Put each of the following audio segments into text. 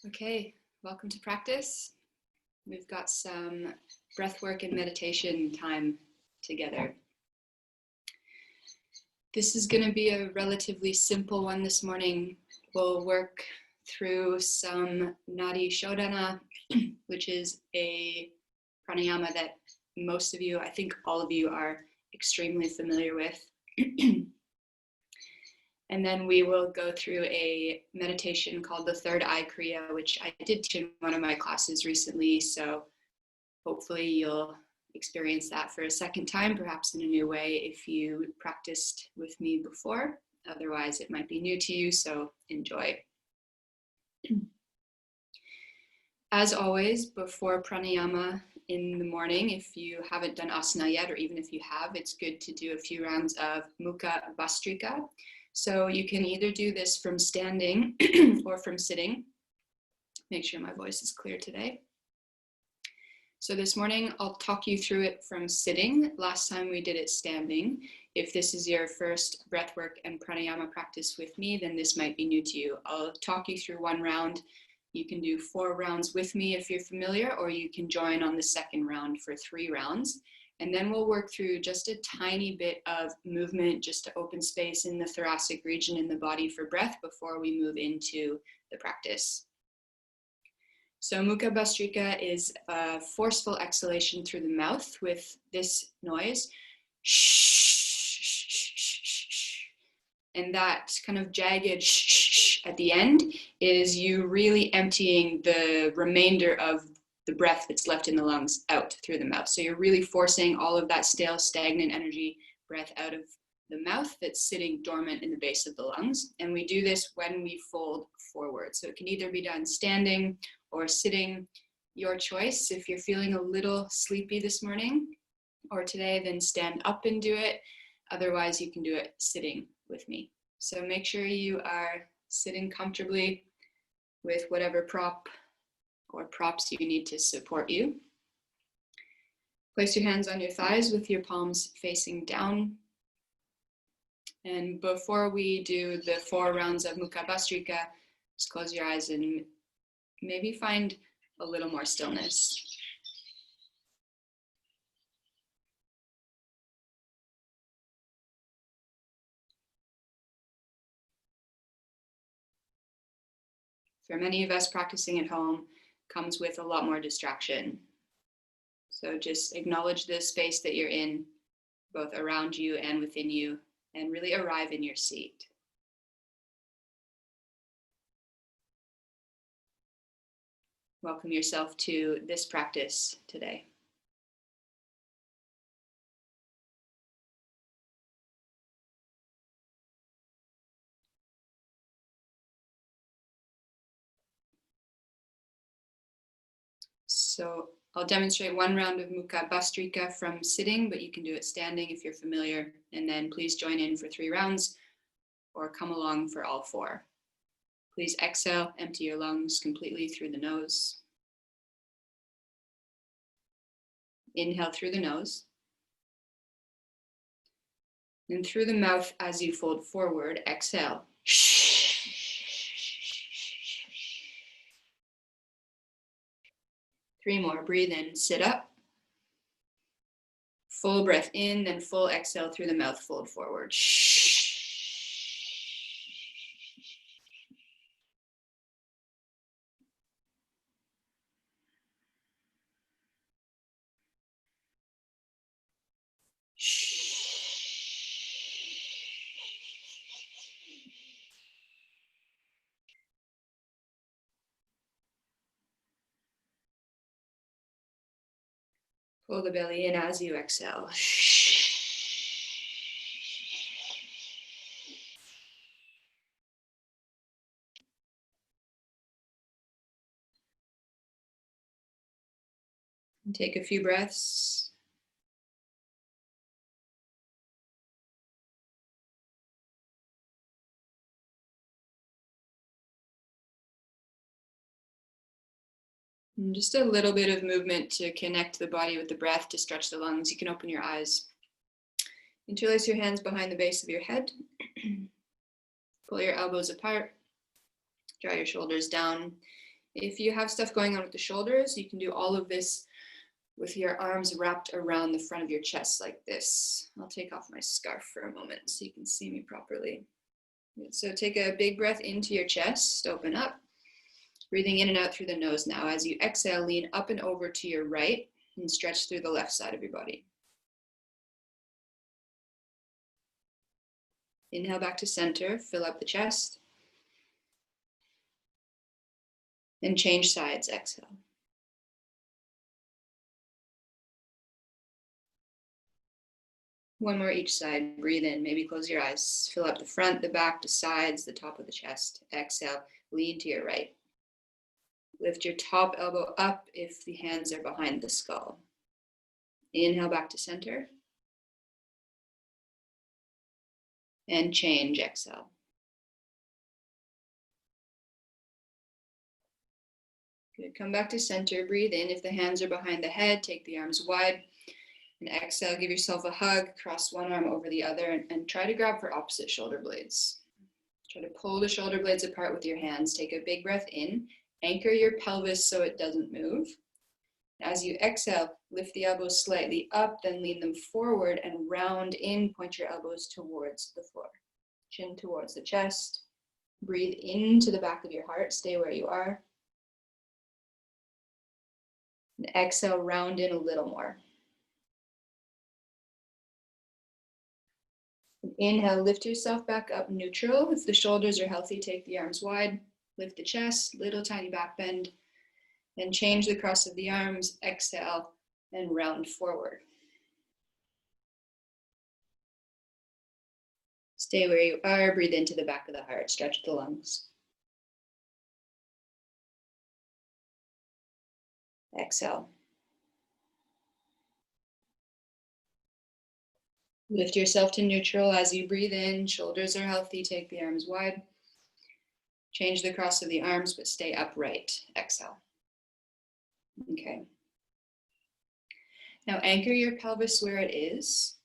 Okay, welcome to practice. We've got some breath work and meditation time together. This is going to be a relatively simple one this morning. We'll work through some Nadi Sodhana, which is a pranayama that most of you, I think all of you, are extremely familiar with. And then we will go through a meditation called the third eye Kriya, which I did teach in one of my classes recently. So hopefully you'll experience that for a second time, perhaps in a new way if you practiced with me before. Otherwise, it might be new to you, so enjoy. As always, before pranayama in the morning, if you haven't done asana yet, or even if you have, it's good to do a few rounds of Mukha Bhastrika. So you can either do this from standing or from sitting. Make sure my voice is clear today. So this morning, I'll talk you through it from sitting. Last time we did it standing. If this is your first breathwork and pranayama practice with me, then this might be new to you. I'll talk you through one round. You can do 4 rounds with me if you're familiar, or you can join on the second round for 3 rounds. And then we'll work through just a tiny bit of movement, just to open space in the thoracic region in the body for breath before we move into the practice. So Mukha Bhastrika is a forceful exhalation through the mouth with this noise. And that kind of jagged at the end is you really emptying the remainder of the breath that's left in the lungs out through the mouth. So you're really forcing all of that stale, stagnant energy breath out of the mouth that's sitting dormant in the base of the lungs. And we do this when we fold forward. So it can either be done standing or sitting, your choice. If you're feeling a little sleepy this morning or today, then stand up and do it. Otherwise, you can do it sitting with me. So make sure you are sitting comfortably with whatever prop or props you need to support you. Place your hands on your thighs with your palms facing down. And before we do the 4 rounds of Mukha Bhastrika, just close your eyes and maybe find a little more stillness. For many of us, practicing at home comes with a lot more distraction. So just acknowledge the space that you're in, both around you and within you, and really arrive in your seat. Welcome yourself to this practice today. So I'll demonstrate 1 round of Mukha Bhastrika from sitting, but you can do it standing if you're familiar. And then please join in for 3 rounds or come along for all 4. Please exhale, empty your lungs completely through the nose. Inhale through the nose. And through the mouth as you fold forward, exhale. 3 more, breathe in, sit up. Full breath in, then full exhale through the mouth, fold forward. Pull the belly in as you exhale. And take a few breaths. And just a little bit of movement to connect the body with the breath, to stretch the lungs. You can open your eyes. Interlace your hands behind the base of your head. Pull your elbows apart. Draw your shoulders down. If you have stuff going on with the shoulders, you can do all of this with your arms wrapped around the front of your chest like this. I'll take off my scarf for a moment so you can see me properly. So take a big breath into your chest, open up, breathing in and out through the nose now. As you exhale, lean up and over to your right and stretch through the left side of your body. Inhale back to center, fill up the chest. And change sides, exhale. One more each side, breathe in, maybe close your eyes. Fill up the front, the back, the sides, the top of the chest. Exhale, lean to your right. Lift your top elbow up if the hands are behind the skull. Inhale back to center. And change, exhale. Good, come back to center, breathe in. If the hands are behind the head, take the arms wide. And exhale, give yourself a hug, cross one arm over the other, and try to grab for opposite shoulder blades. Try to pull the shoulder blades apart with your hands. Take a big breath in, anchor your pelvis so it doesn't move. As you exhale, lift the elbows slightly up, then lean them forward and round in, point your elbows towards the floor. Chin towards the chest. Breathe into the back of your heart, stay where you are. And exhale, round in a little more. Inhale, lift yourself back up neutral. If the shoulders are healthy, take the arms wide. Lift the chest, little tiny back bend. Then change the cross of the arms, exhale, and round forward. Stay where you are, breathe into the back of the heart, stretch the lungs. Exhale. Lift yourself to neutral as you breathe in. Shoulders are healthy. Take the arms wide. Change the cross of the arms, but stay upright. Exhale. Okay. Now anchor your pelvis where it is.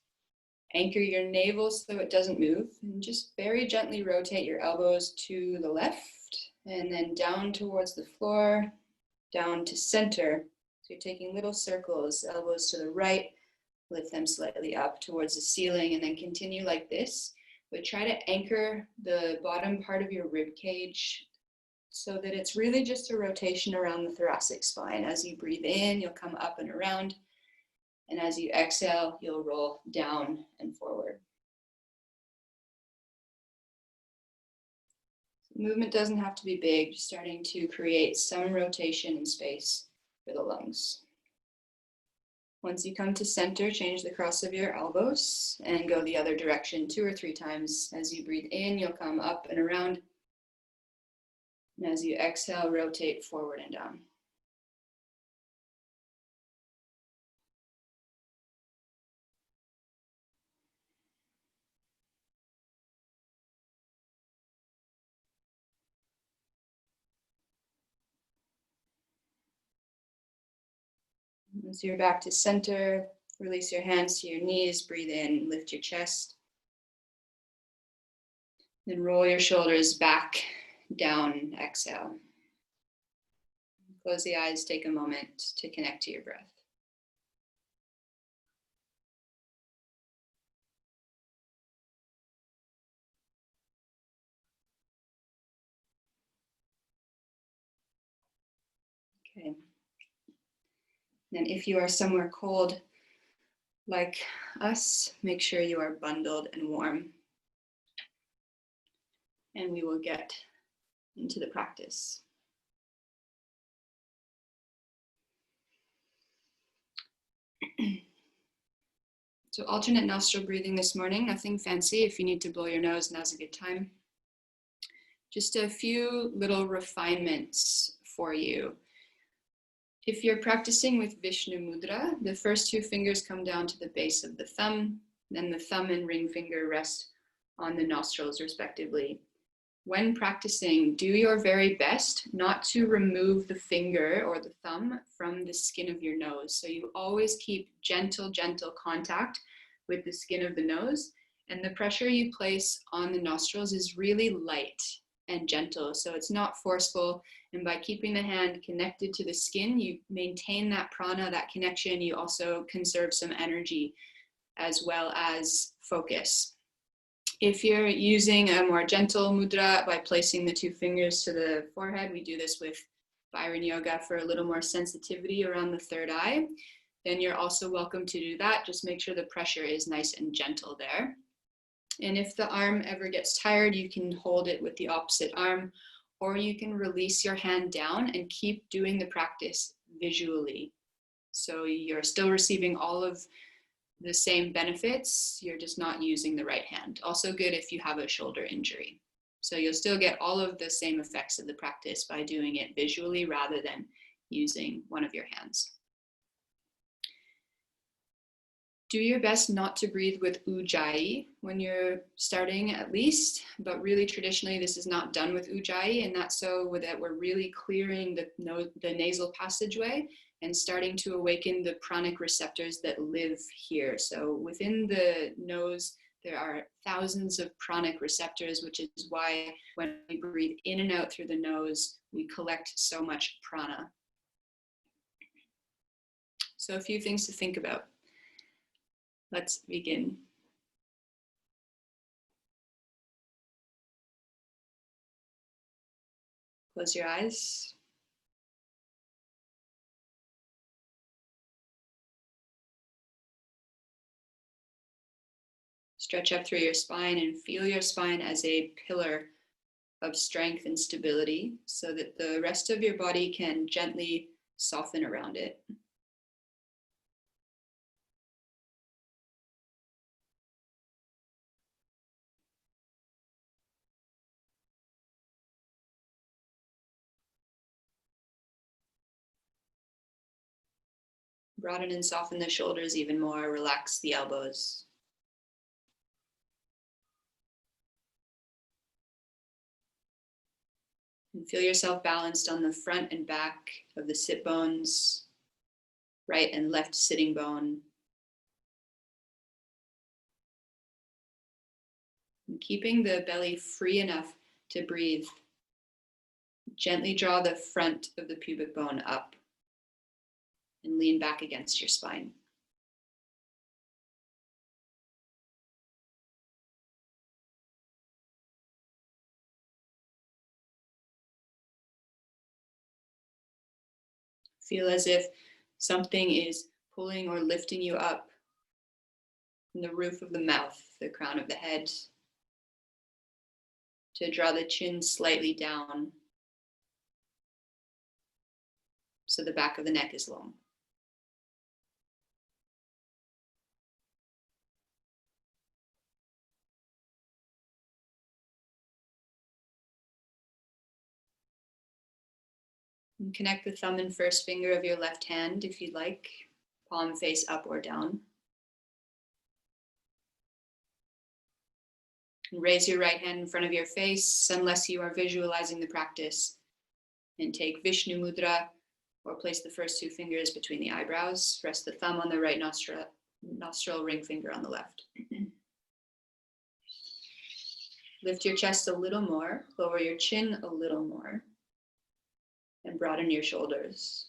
Anchor your navel so it doesn't move. And just very gently rotate your elbows to the left and then down towards the floor, down to center. So you're taking little circles, elbows to the right. Lift them slightly up towards the ceiling and then continue like this. But try to anchor the bottom part of your rib cage so that it's really just a rotation around the thoracic spine. As you breathe in, you'll come up and around. And as you exhale, you'll roll down and forward. The movement doesn't have to be big, just starting to create some rotation in space for the lungs. Once you come to center, change the cross of your elbows and go the other direction 2 or 3 times. As you breathe in, you'll come up and around. And as you exhale, rotate forward and down. Once you're back to center, release your hands to your knees, breathe in, lift your chest. Then roll your shoulders back, down, exhale. Close the eyes, take a moment to connect to your breath. Okay. Then if you are somewhere cold like us, make sure you are bundled and warm. And we will get into the practice. So alternate nostril breathing this morning, nothing fancy. If you need to blow your nose, now's a good time. Just a few little refinements for you. If you're practicing with Vishnu Mudra, the first 2 fingers come down to the base of the thumb, then the thumb and ring finger rest on the nostrils respectively. When practicing, do your very best not to remove the finger or the thumb from the skin of your nose. So you always keep gentle, gentle contact with the skin of the nose, and the pressure you place on the nostrils is really light and gentle. So it's not forceful And by keeping the hand connected to the skin, you maintain that prana, that connection. You also conserve some energy as well as focus. If you're using a more gentle mudra by placing the 2 fingers to the forehead, we do this with Byron Yoga for a little more sensitivity around the third eye, then you're also welcome to do that. Just make sure the pressure is nice and gentle there. And if the arm ever gets tired, you can hold it with the opposite arm, or you can release your hand down and keep doing the practice visually. So you're still receiving all of the same benefits, you're just not using the right hand. Also good if you have a shoulder injury. So you'll still get all of the same effects of the practice by doing it visually rather than using one of your hands. Do your best not to breathe with ujjayi when you're starting at least, but really traditionally this is not done with ujjayi, and that's so that we're really clearing the nasal passageway and starting to awaken the pranic receptors that live here. So within the nose, there are thousands of pranic receptors, which is why when we breathe in and out through the nose, we collect so much prana. So a few things to think about. Let's begin. Close your eyes. Stretch up through your spine and feel your spine as a pillar of strength and stability so that the rest of your body can gently soften around it. Broaden and soften the shoulders even more. Relax the elbows. And feel yourself balanced on the front and back of the sit bones, right and left sitting bone. And keeping the belly free enough to breathe. Gently draw the front of the pubic bone up and lean back against your spine. Feel as if something is pulling or lifting you up from the roof of the mouth, the crown of the head, to draw the chin slightly down so the back of the neck is long. And connect the thumb and first finger of your left hand if you'd like, palm face up or down. And raise your right hand in front of your face unless you are visualizing the practice. And take Vishnu Mudra, or place the first 2 fingers between the eyebrows. Rest the thumb on the right nostril, ring finger on the left. Lift your chest a little more, lower your chin a little more, and broaden your shoulders.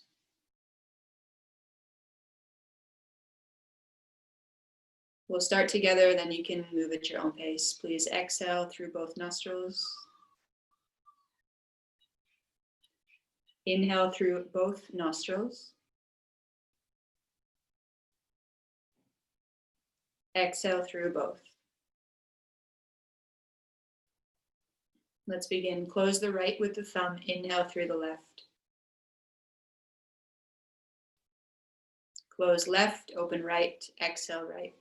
We'll start together, then you can move at your own pace. Please exhale through both nostrils. Inhale through both nostrils. Exhale through both. Let's begin. Close the right with the thumb. Inhale through the left. Close left, open right, exhale right.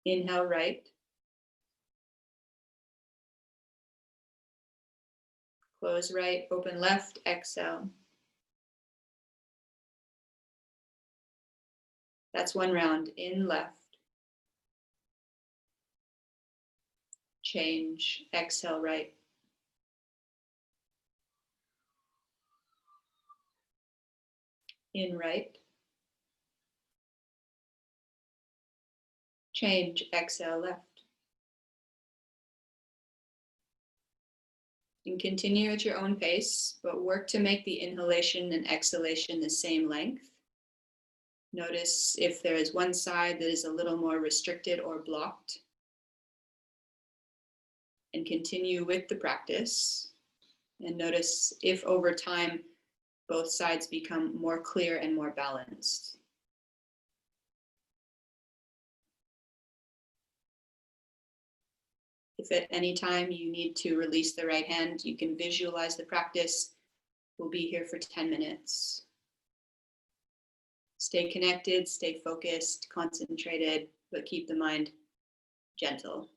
Inhale right. Close right, open left, exhale. That's one round. In left. Change, exhale right. In right. Change, exhale left. And continue at your own pace, but work to make the inhalation and exhalation the same length. Notice if there is one side that is a little more restricted or blocked. And continue with the practice. And notice if over time both sides become more clear and more balanced. If at any time you need to release the right hand, you can visualize the practice. We'll be here for 10 minutes. Stay connected, stay focused, concentrated, but keep the mind gentle.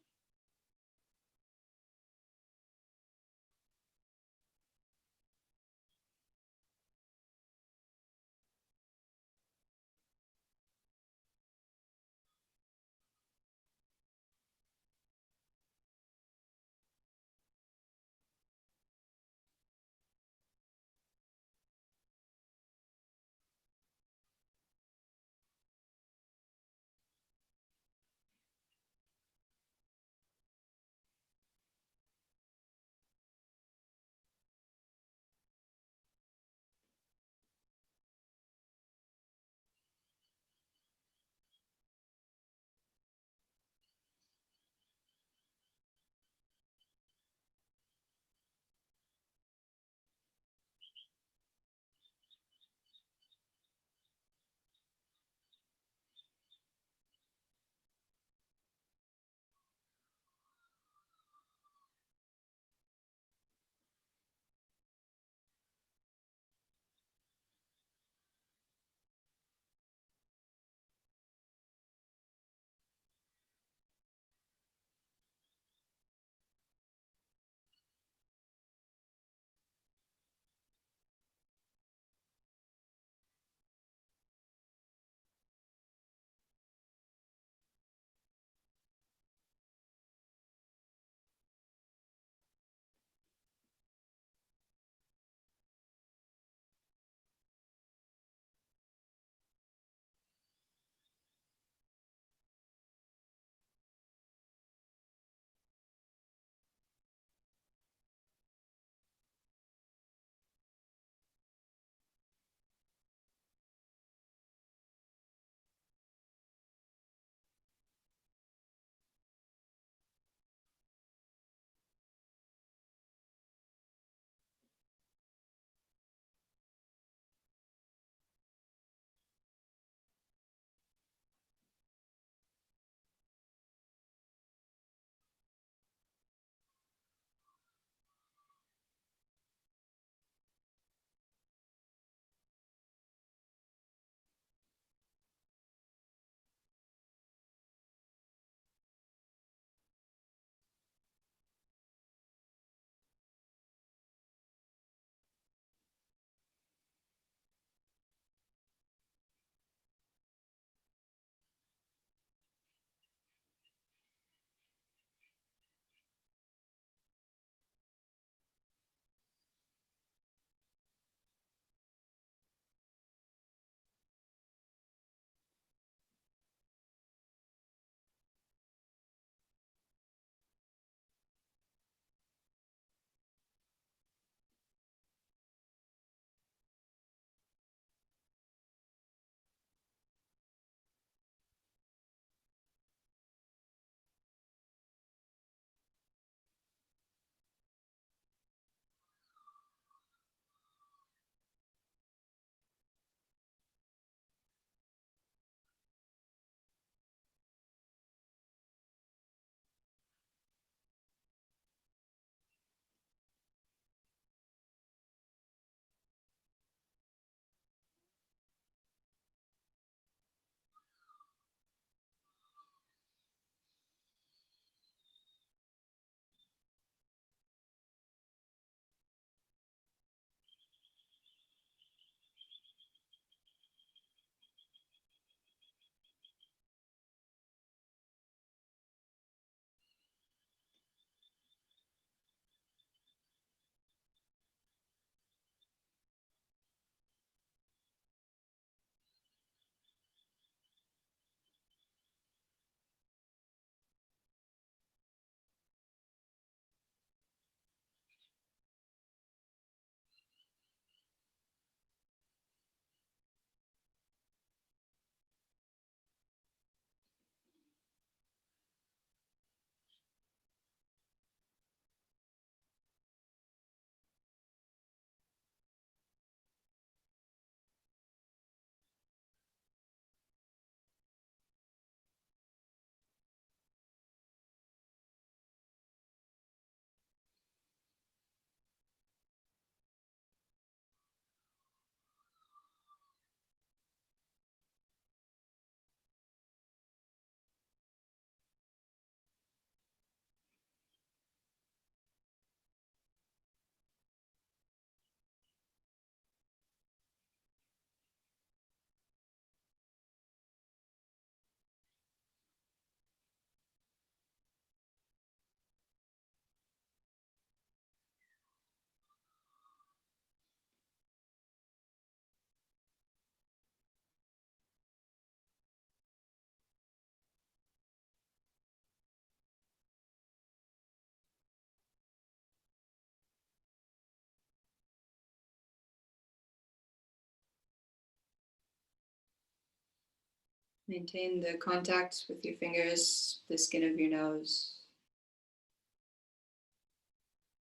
Maintain the contact with your fingers, the skin of your nose.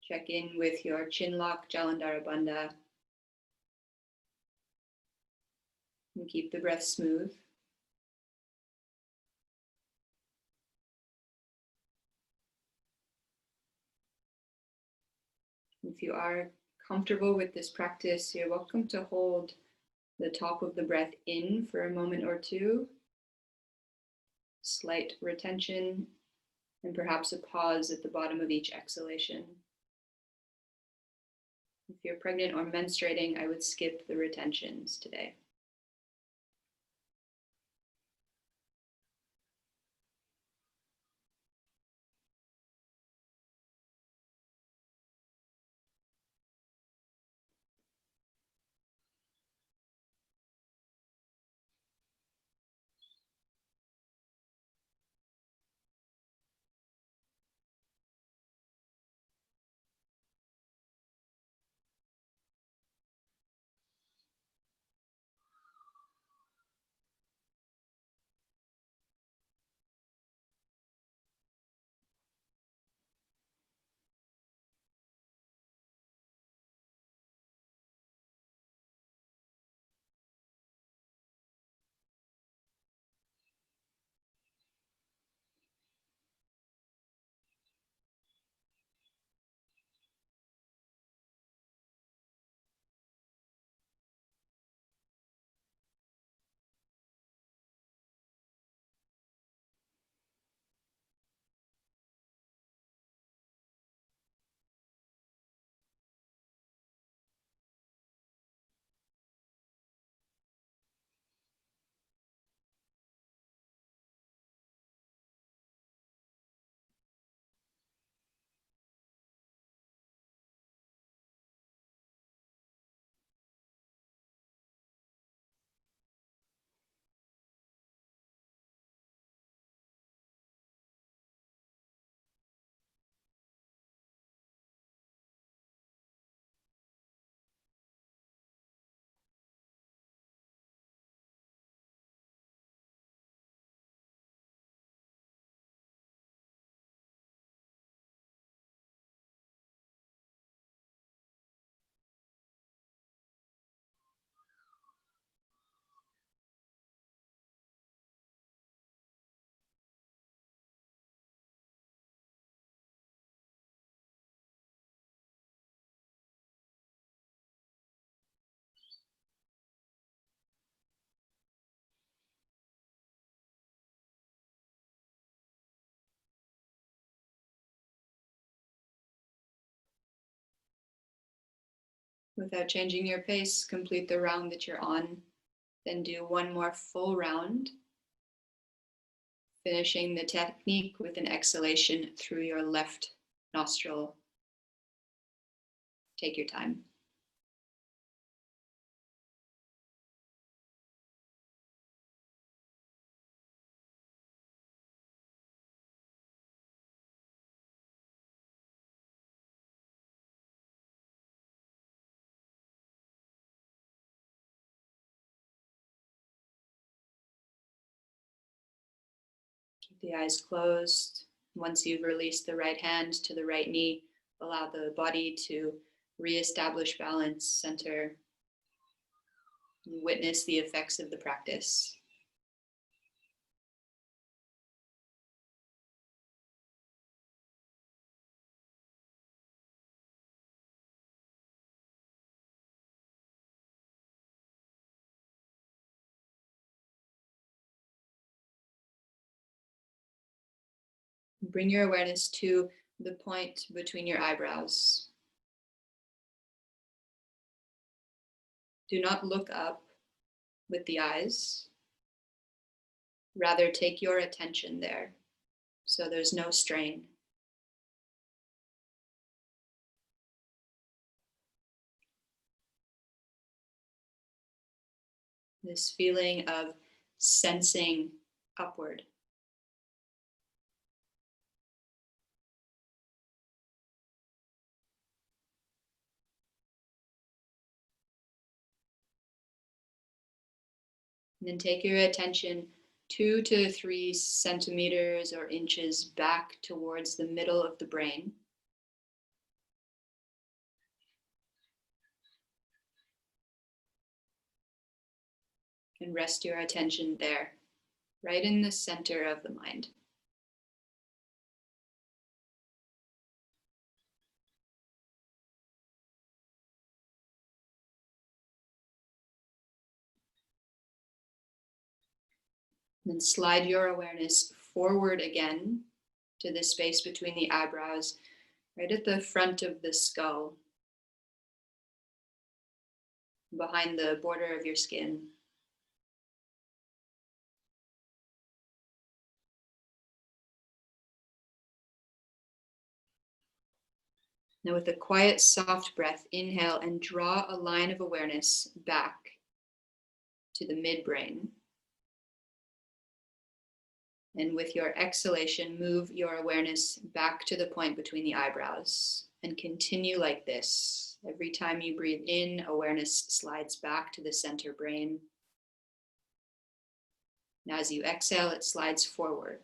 Check in with your chin lock, Jalandhara Bandha. And keep the breath smooth. If you are comfortable with this practice, you're welcome to hold the top of the breath in for a moment or two. Slight retention, and perhaps a pause at the bottom of each exhalation. If you're pregnant or menstruating, I would skip the retentions today. Without changing your pace, complete the round that you're on. Then do one more full round, finishing the technique with an exhalation through your left nostril. Take your time. Keep the eyes closed. Once you've released the right hand to the right knee, allow the body to reestablish balance, center, and witness the effects of the practice. Bring your awareness to the point between your eyebrows. Do not look up with the eyes. Rather, take your attention there, so there's no strain. This feeling of sensing upward. And then take your attention 2 to 3 centimeters or inches back towards the middle of the brain. And rest your attention there, right in the center of the mind. Then slide your awareness forward again to the space between the eyebrows, right at the front of the skull, behind the border of your skin. Now with a quiet, soft breath, inhale and draw a line of awareness back to the midbrain. And with your exhalation, move your awareness back to the point between the eyebrows and continue like this. Every time you breathe in, awareness slides back to the center brain. Now as you exhale, it slides forward.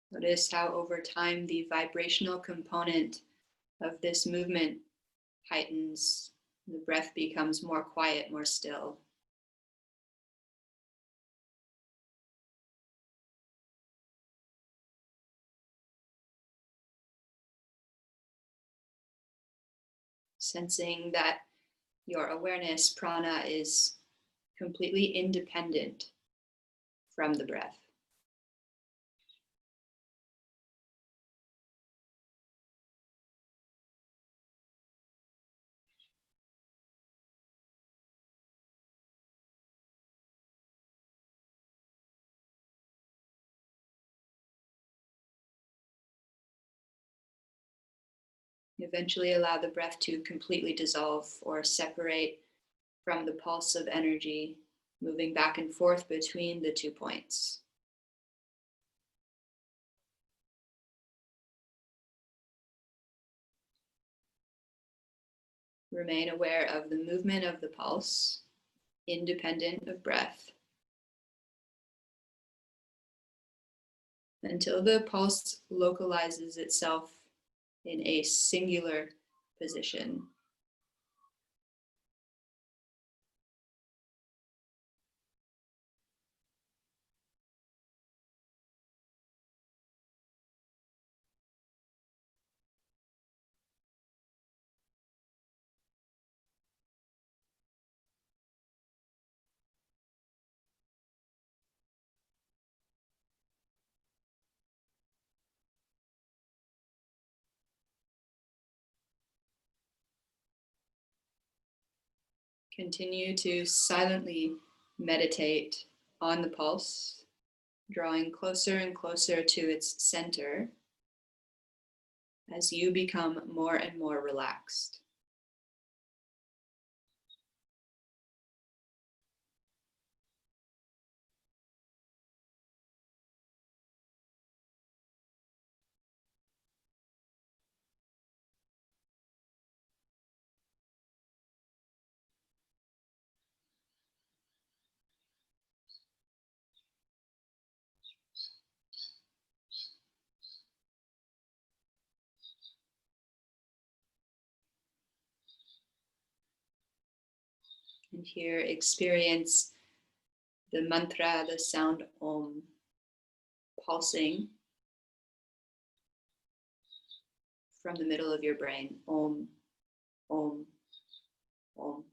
Notice how over time the vibrational component of this movement heightens. The breath becomes more quiet, more still. Sensing that your awareness, prana, is completely independent from the breath. Eventually allow the breath to completely dissolve or separate from the pulse of energy, moving back and forth between the 2 points. Remain aware of the movement of the pulse, independent of breath, until the pulse localizes itself in a singular position. Continue to silently meditate on the pulse, drawing closer and closer to its center as you become more and more relaxed. And here experience the mantra, the sound Om. pulsing from the middle of your brain. Om, om, om.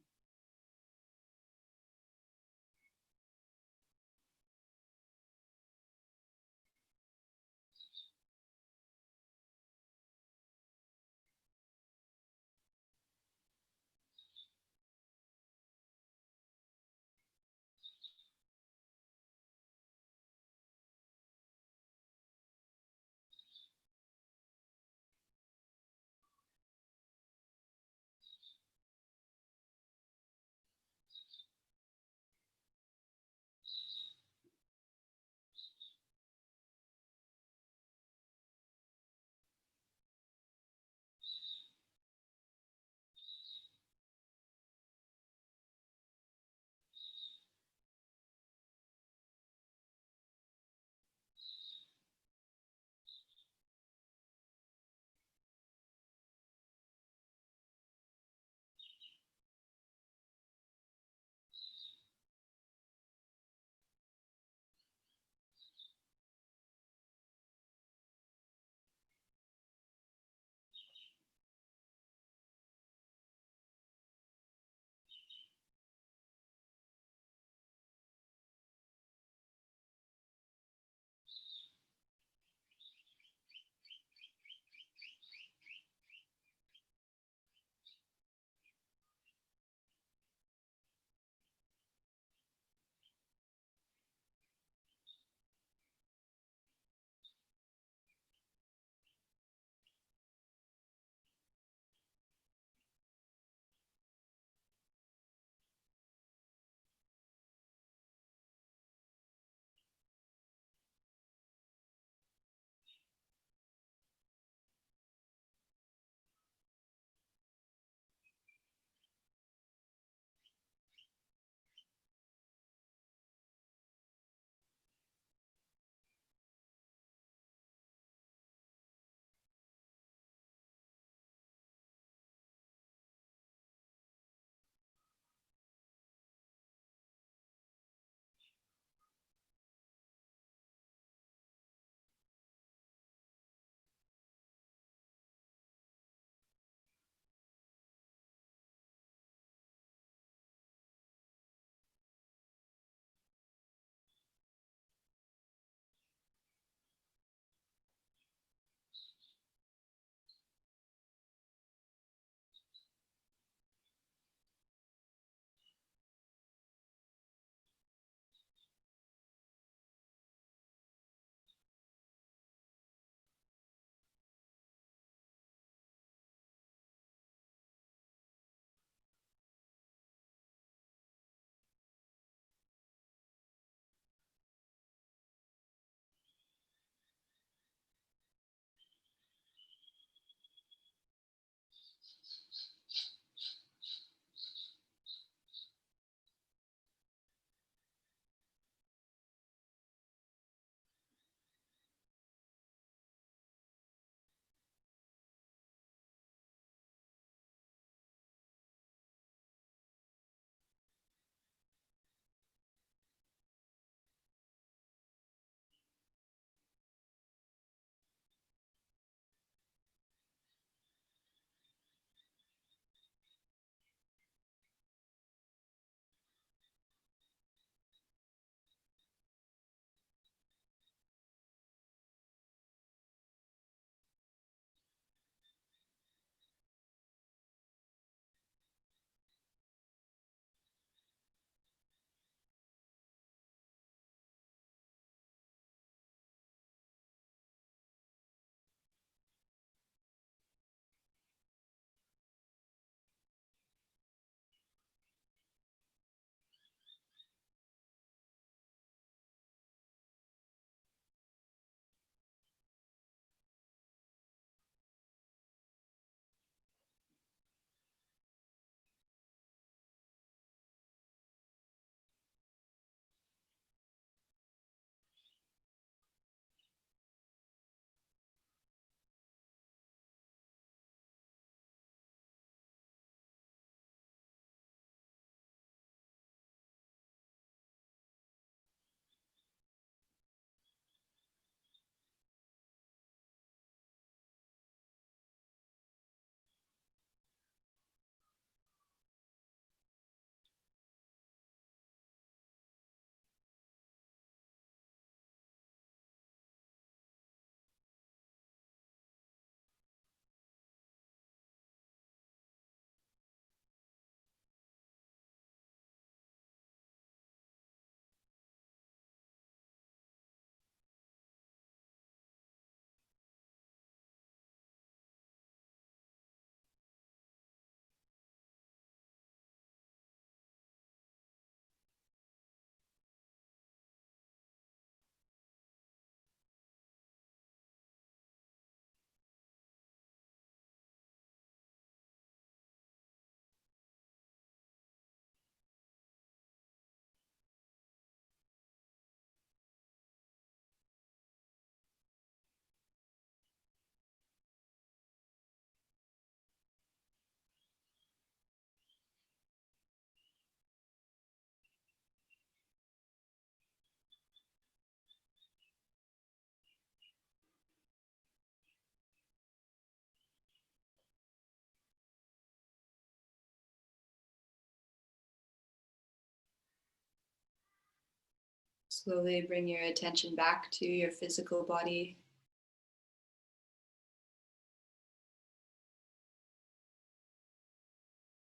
Slowly bring your attention back to your physical body.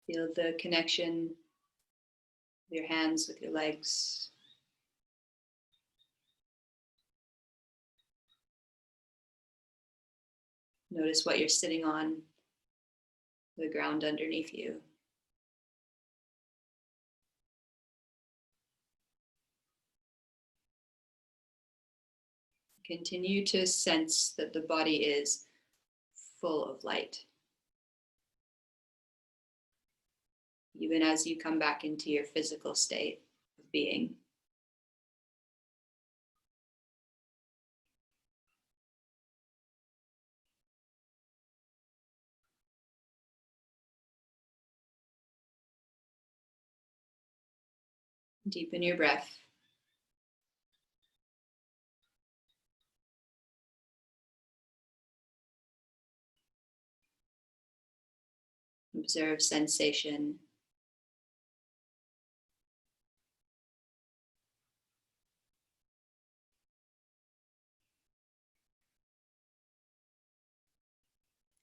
Feel the connection of your hands with your legs. Notice what you're sitting on, the ground underneath you. Continue to sense that the body is full of light. Even as you come back into your physical state of being. Deepen your breath. Observe sensation.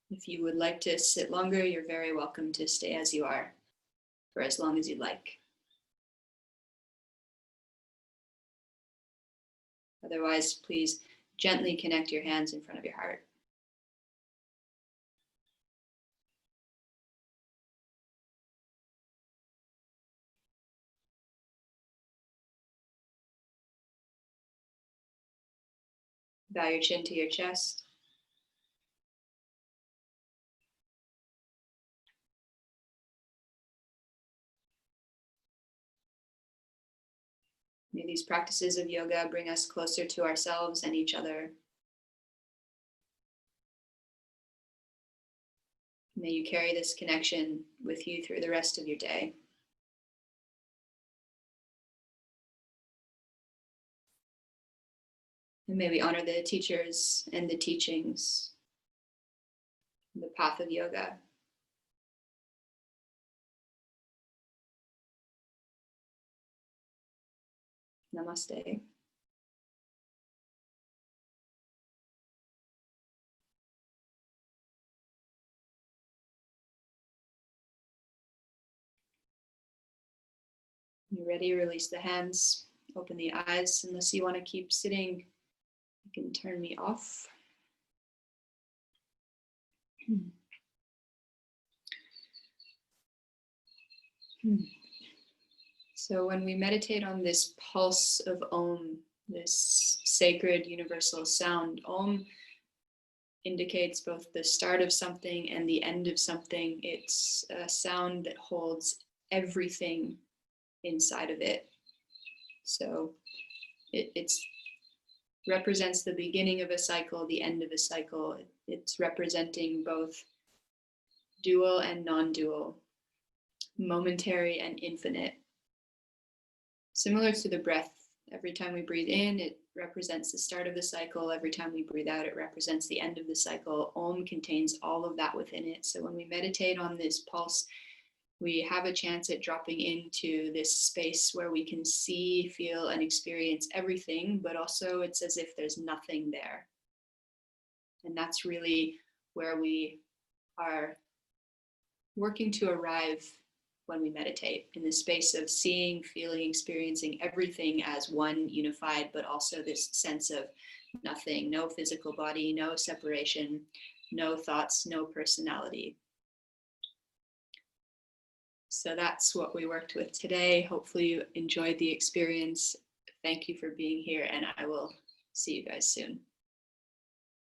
If you would like to sit longer, you're very welcome to stay as you are for as long as you like. Otherwise, please gently connect your hands in front of your heart. Bow your chin to your chest. May these practices of yoga bring us closer to ourselves and each other. May you carry this connection with you through the rest of your day. And may we honor the teachers and the teachings, the path of yoga. Namaste. When you're ready, release the hands, open the eyes. Unless you want to keep sitting, you can turn me off. So when we meditate on this pulse of Om, this sacred universal sound, Om indicates both the start of something and the end of something. It's a sound that holds everything inside of it. So it represents the beginning of a cycle, the end of a cycle. It's representing both dual and non-dual, momentary and infinite. Similar to the breath, every time we breathe in, it represents the start of the cycle. Every time we breathe out, it represents the end of the cycle. Om contains all of that within it. So when we meditate on this pulse, we have a chance at dropping into this space where we can see, feel, and experience everything, but also it's as if there's nothing there. And that's really where we are working to arrive when we meditate, in the space of seeing, feeling, experiencing everything as one unified, but also this sense of nothing, no physical body, no separation, no thoughts, no personality. So that's what we worked with today. Hopefully you enjoyed the experience. Thank you for being here, and I will see you guys soon.